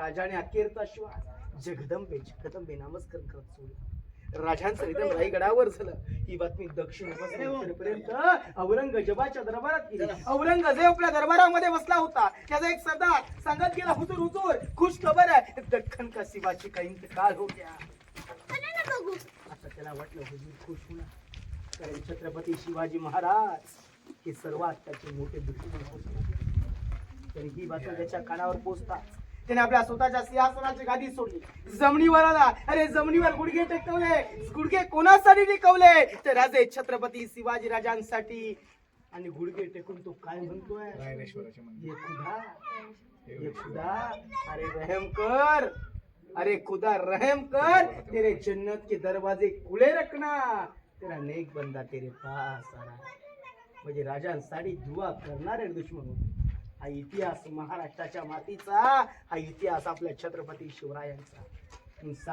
राजाने अखेरचा श्वास जगदंबे जगदंबे नामस्करण करत सोडला. राजांचं निधन रायगडावर झालं. ही बातमी दक्षिण पर्यंत औरंगजेबाच्या दरबारात गेली. औरंगजेब आपल्या दरबारामध्ये बसला होता. त्याचा एक सरदार सांगत गेला, हुजूर हुजूर खुश खबर आहे, दख्खन का शिवाजी का इंतकाल हो गया. आता त्याला वाटलं हुजूर खुश होणार, कारण छत्रपती शिवाजी महाराज हे सर्वात त्याचे मोठे दुश्मन होते. तरी ही बातमी त्याच्या कानावर पोहोचताच त्याने आपल्या स्वतःच्या सिंहासनाची गादी सोडली, जमिनीवर आला. अरे जमिनीवर गुडघे टेकवले. गुडघे कोणासाठी टेकवले? तर राजे छत्रपती शिवाजी राजांसाठी. आणि गुडघे टेकून तो काय म्हणतोय, ये खुदा, ये खुदा, अरे रहम कर, अरे खुदा रहम कर, तेरे जन्नत के दरवाजे खुले रखना, तेरा नेक बंदा तेरे पास आ रहा है. म्हणजे राजांसाठी दुआ करणारे दुश्मन होते. हा इतिहास महाराष्ट्राच्या मातीचा, हा इतिहास आपल्या छत्रपती शिवरायांचा.